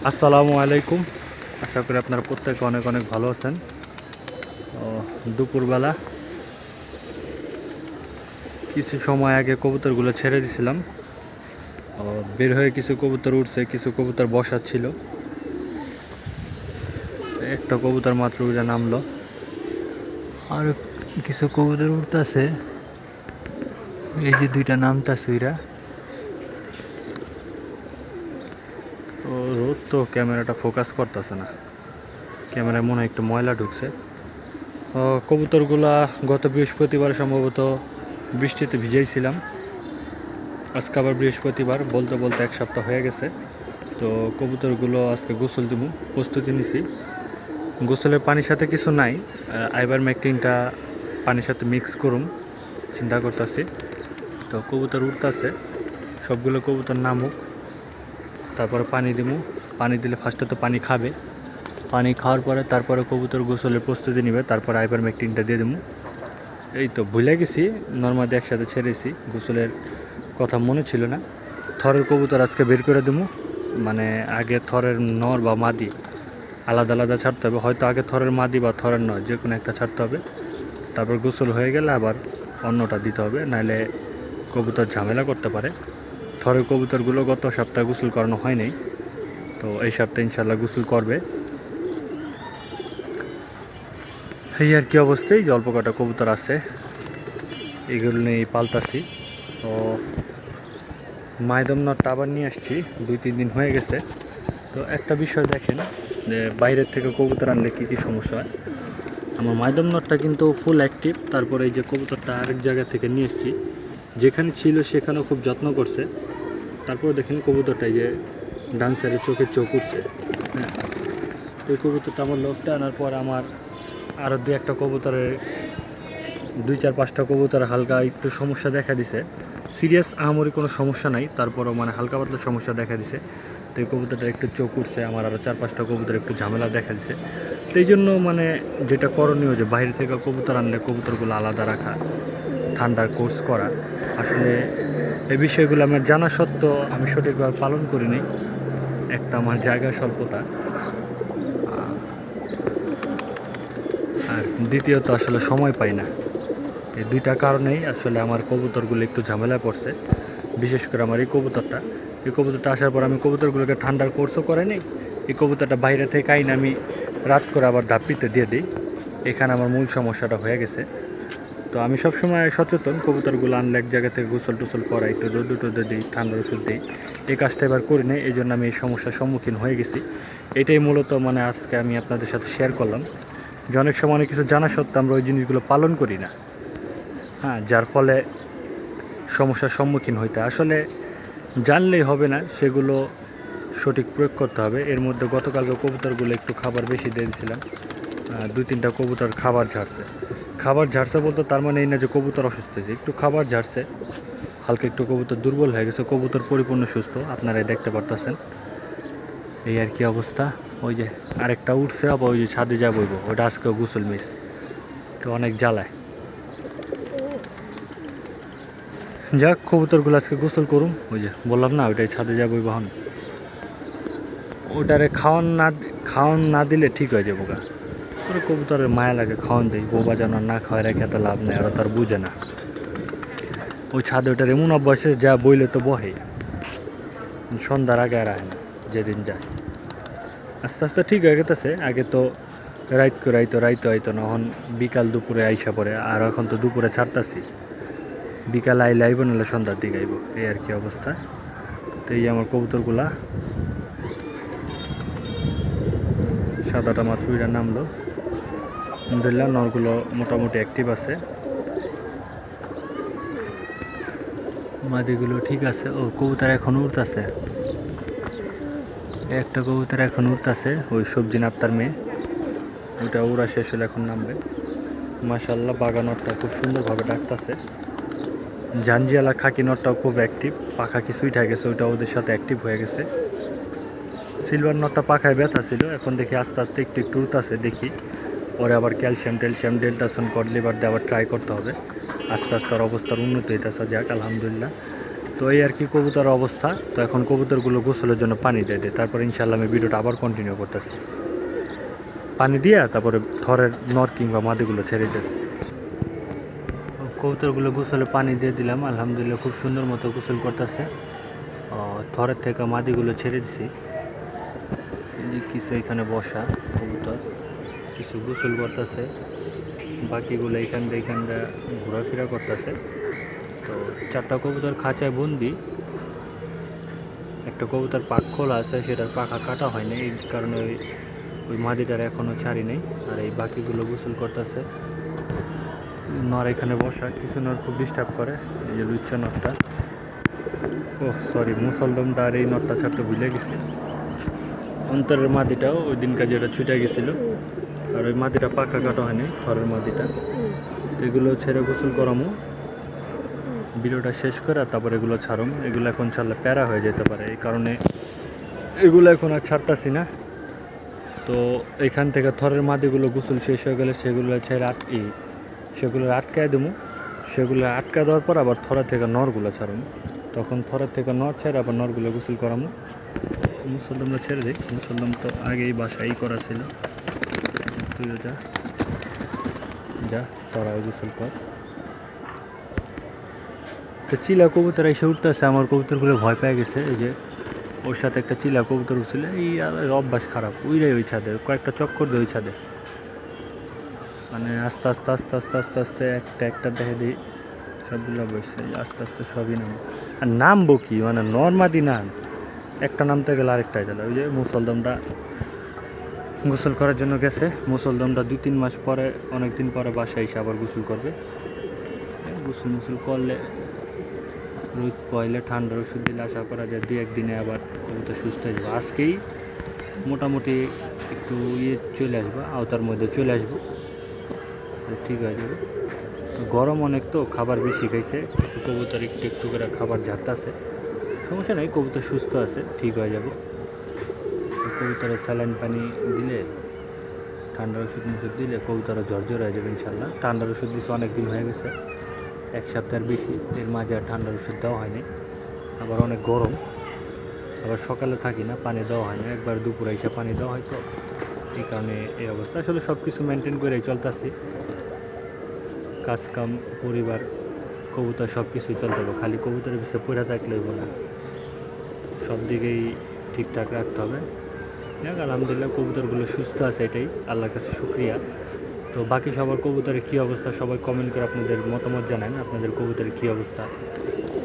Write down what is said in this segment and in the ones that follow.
আসসালামু আলাইকুম। আশা করি আপনারা প্রত্যেকে অনেক অনেক ভালো আছেন। দুপুরবেলা কিছু সময় আগে কবুতরগুলো ছেড়ে দিছিলাম। বের হয়ে কিছু কবুতর উঠছে, কিছু কবুতর বসা ছিল। একটা কবুতর মাত্র উড়ে নামলো, আর কিছু কবুতর উঠতেছে। এই যে দুইটা নামতাছে উইরা। রোদ তো ক্যামেরাটা ফোকাস করতেছে না, ক্যামেরায় মনে হয় একটু ময়লা ঢুকছে। কবুতরগুলা গত বৃহস্পতিবার সম্ভবত বৃষ্টিতে ভিজাইছিলাম। আজকে আবার বৃহস্পতিবার, বলতে বলতে এক সপ্তাহ হয়ে গেছে। তো কবুতরগুলো আজকে গোসল দিব, প্রস্তুতি নিছি। গোসলের পানির সাথে কিছু নাই, আইভারমেকটিনটা পানির সাথে মিক্স করুম চিন্তা করতেছি। তো কবুতর উঠতেছে, সবগুলো কবুতর নামুক, তারপরে পানি দিব। পানি দিলে ফার্স্টে তো পানি খাবে, পানি খাওয়ার পরে তারপরে কবুতর গোসলের প্রস্তুতি নেবে, তারপর আইভারমেকটিনটা দিয়ে দেবো। এই তো ভুলে গেছি, নর্মাদি একসাথে ছেড়েছি, গোসলের কথা মনে ছিল না। থরের কবুতর আজকে বের করে দেবো, মানে আগে থরের নর বা মাদি আলাদা আলাদা ছাড়তে হবে। হয়তো আগে থরের মাদি বা থরের নর যে কোনো একটা ছাড়তে হবে, তারপর গোসল হয়ে গেলে আবার অন্যটা দিতে হবে, নাহলে কবুতর ঝামেলা করতে পারে। থরের কবুতরগুলো গত সপ্তাহে গোসল করানো হয় নাই, তো এই সপ্তাহে ইনশাল্লাহ গোসল করবে। এই আর কি অবস্থায়, অল্প কটা কবুতর আছে, এগুলো নিয়েই পালতাছি। তো মাইদম নটটা আবার নিয়ে আসছি, 2-3 দিন হয়ে গেছে। তো একটা বিষয় দেখেন যে বাইরের থেকে কবুতর আনলে কী কী সমস্যা হয়। আমার মাইদম নটটা কিন্তু ফুল অ্যাক্টিভ। তারপরে এই যে কবুতরটা আরেক জায়গা থেকে নিয়ে এসেছি, যেখানে ছিল সেখানেও খুব যত্ন করছে। তারপরে দেখেন কবুতরটা এই যে ডান সাইডে চোখে চোখ উঠছে। হ্যাঁ, তো এই কবুতরটা আমার লফটে আনার পর আমার আরও 2-1টা কবুতরের 2-4-5টা কবুতর হালকা একটু সমস্যা দেখা দিছে। সিরিয়াস আহামরি কোনো সমস্যা নাই, তারপরও মানে হালকা পাতলা সমস্যা দেখা দিছে। তো এই কবুতরটা একটু চোখ উঠছে, আমার আরও 4-5টা কবুতর একটু ঝামেলা দেখা দিছে। তো এই জন্য মানে যেটা করণীয়, যে বাইরে থেকে কবুতর আনলে কবুতরগুলো আলাদা রাখা, ঠান্ডার কোর্স করা। আসলে এই বিষয়গুলো আমার জানা সত্ত্বেও আমি সঠিকভাবে পালন করিনি। একটা আমার জায়গা স্বল্পতা, আর দ্বিতীয়ত আসলে সময় পাই না। এই 2টা কারণেই আসলে আমার কবুতরগুলো একটু ঝামেলায় পড়ছে। বিশেষ করে আমার এই কবুতরটা আসার পর আমি কবুতরগুলোকে ঠান্ডার কোর্সও করাইনি। এই কবুতরটা বাইরে থেকে আইন আমি রাত করে আবার ধাপ্পিতে দিয়ে দিই। এখানে আমার মূল সমস্যাটা হয়ে গেছে। তো আমি সবসময় সচেতন, কবুতরগুলো আনলে এক জায়গা থেকে গোসল টোসল করাই, একটু রোদে টোদে দিই, ঠান্ডার ওষুধ দিই। এই কাজটা এবার করি না, এই জন্য আমি এই সমস্যার সম্মুখীন হয়ে গেছি। এটাই মূলত মানে আজকে আমি আপনাদের সাথে শেয়ার করলাম, যে অনেক সময় অনেক কিছু জানা সত্ত্বেও আমরা ওই জিনিসগুলো পালন করি না। হ্যাঁ, যার ফলে সমস্যার সম্মুখীন হইতে আসলে জানলেই হবে না, সেগুলো সঠিক প্রয়োগ করতে হবে। এর মধ্যে গতকালকে কবুতরগুলো একটু খাবার বেশি দিয়ে দিয়েছিলাম, 2-3টা কবুতর খাবার ঝাড়ছে বলতে তার মানে এই না যে কবুতর অসুস্থ হয়েছে, একটু খাবার ঝাড়ছে, হালকা একটু কবুতর দুর্বল হয়ে গেছে, কবুতর পরিপূর্ণ সুস্থ, আপনারাই দেখতে পারতেছেন। এই আর কি অবস্থা। ওই যে আরেকটা উঠছে, আবার ওই যে ছাদে যা বইব, ওটা আজকেও গোসল মিস, তো অনেক জ্বালায়। যাক, কবুতরগুলো আজকে গোসল করুম, ওই যে বললাম না ওইটাই ছাদে যাবো বাহন। ওটারে খাওয়ান না দিলে ঠিক হয়ে যাবো গা। ওরে কবুতরের মায়া লাগে, খাওয়ান দিই, বোবা যেন না খাওয়াই রেখে এত লাভ নেই, ওরা তার বুঝে না। ওই ছাদে ওটার এমন অভ্যাসে যা বইলে তো বহে, সন্ধ্যার আগে আর আহে না যেদিন যায়। আস্তে আস্তে ঠিক হয়ে গেতেছে। আগে তো রাইতো আইতো না, এখন বিকাল দুপুরে আইসা পড়ে, আর এখন তো দুপুরে ছাড়তাছি, বিকাল আইলে আইব, নাহলে সন্ধ্যার দিকে আইব। এই আর কি অবস্থা। তো এই আমার কবুতরগুলা, সাদাটা মাত্র উইরা নামলো, আলহামদুলিল্লাহ নরগুলো মোটামুটি অ্যাক্টিভ আছে, মাদিগুলো ঠিক আছে। ও কবুতর এখন উঠতেছে, একটা কবুতর এখন উঠতেছে, ওই সবজি নাপ্তার মেয়ে, ওইটা ওরা শেষ হলে এখন নামবে। মাশাল্লাহ বাগানরটা খুব সুন্দরভাবে ডাকতেছে। জাঞ্জিয়ালা খাকি নটটাও খুব অ্যাক্টিভ, পাখা কিছুই উঠে গেছে, ওইটা ওদের সাথে অ্যাক্টিভ হয়ে গেছে। সিলভার নটটা পাখায় ব্যথা ছিল, এখন দেখি আস্তে আস্তে একটু একটু উঠতেছে। দেখি ওরে আবার ক্যালসিয়াম ডেল্টাসন কড লিভার দিয়ে আবার ট্রাই করতে হবে। আস্তে আস্তে ওর অবস্থার উন্নতি হইতেছে, যাক আলহামদুলিল্লাহ। তো এই আর কি কবুতর অবস্থা। তো এখন কবুতরগুলো গোসলের জন্য পানি দিয়ে দেয়, তারপর ইনশাল্লাহ আমি ভিডিওটা আবার কন্টিনিউ করতেছি। পানি দিয়ে তারপরে থরের নর কিংবা মাদিগুলো ছেড়ে দিতেছি। কবুতরগুলো গোসলে পানি দিয়ে দিলাম, আলহামদুলিল্লাহ খুব সুন্দর মতো গোসল করতেছে। থরের থেকে মাদিগুলো ছেড়ে দিছি, কিছু এখানে বসা কবুতর, কিছু গোসল করতেছে, বাকিগুলো এইখানটা ঘোরাফেরা করতেছে। তো 4টা কবুতর খাঁচায় বন্দি, একটা কবুতর পাক খোলা আছে, সেটার পাখা কাটা হয়নি, এই কারণে ওই মাদিটার এখনও ছাড়ি নেই। আর এই বাকিগুলো গোসল করতেছে। নর এখানে বসা, কিছু নর খুব ডিস্টার্ব করে, এই যে লুচ্চা নরটা, ও সরি মুসলদমটা, আর এই নরটা ছাড়তে ভুলে গেছি। অন্তরের মাদিটাও ওই দিনকার যেটা ছুটে গেছিল, আর ওই মাদিটা পাখা কাটা হয়নি, থরের মাদিটা। তো এগুলো ছেড়ে গোসল করামো, ভিডিওটা শেষ করে তারপর এগুলো ছাড়ুম। এগুলো এখন ছাড়লে প্যারা হয়ে যেতে পারে, এই কারণে এগুলো এখন আর ছাড়তাছি না। তো এখান থেকে থরের মাদিগুলো গোসল শেষ হয়ে গেলে সেগুলো ছেড়ে সেগুলো আটকায় দেবো। সেগুলো আটকা দেওয়ার পর আবার থরা থেকে নরগুলো ছাড়ুম, তখন থরের থেকে নর ছেড়ে আবার নরগুলো গোসল করামো। মুসলদমটা ছেড়ে দিই, মুসলদম তো আগেই বাসাই করা ছিল। তুইও যা তোরাও গোসল কর। তো চিলা কবুতর এসে উঠতেছে, আমার কবুতরগুলো ভয় পেয়ে গেছে। এই যে ওর সাথে একটা চিলা কবুতর উঠছিল, এই অভ্যাস খারাপ, উইরাই ওই ছাদে কয়েকটা চক্কর দেয় ওই ছাদে, মানে আস্তে আস্তে আস্তে আস্তে আস্তে আস্তে একটা দেখে দিই সবগুলো বসছে, আস্তে আস্তে সবই নাম। আর নামবো কি, মানে নর্মাদি নাম, একটা নামতে গেলে আরেকটাই চলে। ওই যে মুসলদমটা গোসল করার জন্য গেছে, মুসলদমটা 2-3 মাস পরে, অনেক দিন পরে বাসায় এসে আবার গোসল করবে। গোসল করলে রোদ পয়লে ঠান্ডার ওষুধ দিলে আশা করা যায় 2-1 দিনে আবার কবুতর সুস্থ হয়ে যাবে। আজকেই মোটামুটি একটু চলে আসবে, আওতার মধ্যে চলে আসবো, ঠিক হয়ে যাবে। তো গরম অনেক, তো খাবার বেশি খাইছে, কিছু কবুতর একটু একটু করে খাবার ঝাড়তেছে, সমস্যা নেই, কবুতর সুস্থ আছে, ঠিক হয়ে যাবে। কবুতরের স্যালাইন পানি দিলে, ঠান্ডার ওষুধ দিলে কবুতরা ঝরঝর হয়ে যাবে ইনশাল্লাহ। ঠান্ডার ওষুধ দিচ্ছে অনেক দিন হয়ে গেছে, 1 সপ্তাহের বেশি, এর মাঝে আর ঠান্ডার ওষুধ দেওয়া হয়নি। আবার অনেক গরম, আবার সকালে থাকি না, পানি দেওয়া হয় না, একবার দুপুরে এসে পানি দেওয়া হয়, তো এই কারণে এই অবস্থা। আসলে সব কিছু মেনটেন করে চলতেছি, কাজকাম, পরিবার, কবুতর সব কিছুই চলতে হবে, খালি কবুতরের পিছিয়ে পড়ে থাকলে হইব না, সব দিকেই ঠিকঠাক রাখতে হবে। যাক আলহামদুলিল্লাহ কবুতরগুলো সুস্থ আছে, এটাই আল্লাহর কাছে শুকরিয়া। তো বাকি সবার কবুতরের কী অবস্থা সবাই কমেন্ট করে আপনাদের মতামত জানান, আপনাদের কবুতরের কী অবস্থা।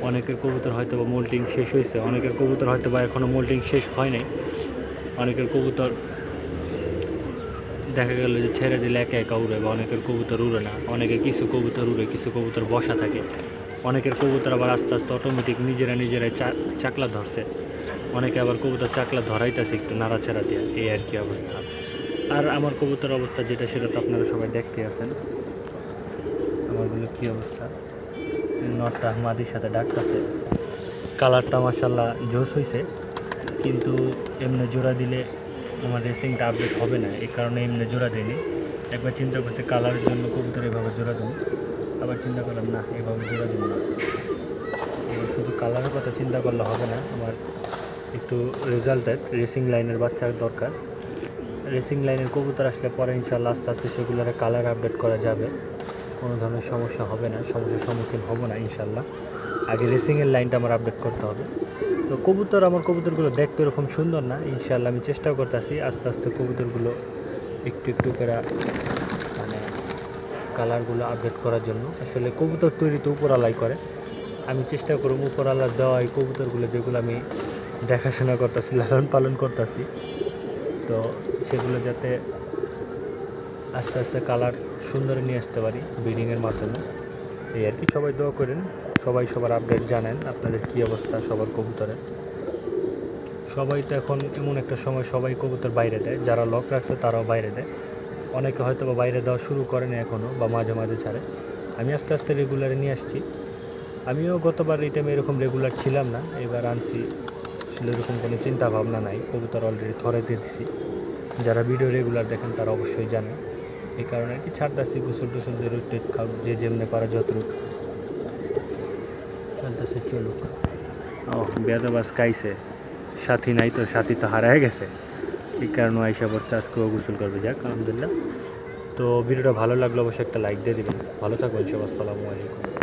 অনেকের কবুতর হয়তো বা মোল্টিং শেষ হয়েছে, অনেকের কবুতর হয়তো বা এখনও মোল্টিং শেষ হয় নাই, অনেকের কবুতর দেখা গেল যে ছেড়ে দিলে একা একা উড়ে, বা অনেকের কবুতর উড়ে না, অনেকের কিছু কবুতর উড়ে, কিছু কবুতর বসা থাকে, অনেকের কবুতর আবার আস্তে আস্তে অটোমেটিক নিজেরাই চাকলা ধরছে, অনেকে আবার কবুতর চাকলা ধরাইতেছে একটু নাড়াচাড়া দিয়ে, এই আর কি অবস্থা। আর আমার কবুতর অবস্থা যেটা, সেটা তো আপনারা সবাই দেখতে আছেন, আমারগুলো কী অবস্থা। নটটা মাদির সাথে ডাকতেছে, কালারটা মাশাল্লাহ জোস হয়েছে, কিন্তু এমনি জোড়া দিলে আমার রেসিংটা আপডেট হবে না, এই কারণে এমনি জোড়া দিইনি। একবার চিন্তা করছি কালারের জন্য কবুতর এভাবে জোড়া দেবো, আবার চিন্তা করলাম না, এভাবে জোড়া দেবো না। শুধু কালারের কথা চিন্তা করলে হবে না, আমার একটু রেজাল্টের রেসিং লাইনের বাচ্চার দরকার। রেসিং লাইনের কবুতর আসলে পরে ইনশাল্লাহ আস্তে আস্তে সেগুলোর কালার আপডেট করা যাবে, কোনো ধরনের সমস্যা হবে না, সমস্যার সম্মুখীন হব না ইনশাল্লাহ। আগে রেসিংয়ের লাইনটা আমার আপডেট করতে হবে। তো কবুতর, আমার কবুতরগুলো দেখতে এরকম সুন্দর না, ইনশাল্লাহ আমি চেষ্টা করতেছি আস্তে আস্তে কবুতরগুলো একটু একটু করে মানে কালারগুলো আপডেট করার জন্য। আসলে কবুতর তৈরি তো উপরালাই করে, আমি চেষ্টা করব উপরালার দেওয়া এই কবুতরগুলো যেগুলো আমি দেখাশোনা করতেছি, লালন পালন করতেছি, তো সেগুলো যাতে আস্তে আস্তে কালার সুন্দর নিয়ে আসতে পারি ব্রিডিংয়ের মাধ্যমে, এই আর কি। সবাই দোয়া করেন, সবাই সবার আপডেট জানেন, আপনাদের কী অবস্থা সবার কবুতরের। সবাই তো এখন এমন একটা সময় সবাই কবুতর বাইরে দেয়, যারা লক রাখছে তারাও বাইরে দেয়, অনেকে হয়তো বা বাইরে দেওয়া শুরু করেনি এখনও, বা মাঝে মাঝে ছাড়ে। আমি আস্তে আস্তে রেগুলারে নিয়ে আসছি, আমিও গতবার এই টাইমে এরকম রেগুলার ছিলাম না, এবার আনছি, আসলে এরকম কোনো চিন্তা ভাবনা নাই, কবুতর অলরেডি থরে দিয়ে দিছি, যারা ভিডিও রেগুলার দেখেন তারা অবশ্যই জানেন, এই কারণে আর কি ছাড়তেছি, গোসল টোসল দিয়ে রোটেট খাও, যে যেমনি পারে যতটুকু চলতেছে চলুক। ও বেদবাস খাইছে, সাথী নাই তো, সাথী তো হারায় গেছে, এই কারণে আইসা পড়ছে, আজকেও গোসল করবে। যাক আলহামদুলিল্লাহ। তো ভিডিওটা ভালো লাগলে অবশ্যই একটা লাইক দিয়ে দিবেন। ভালো থাকবেন সব, আসসালামু আলাইকুম।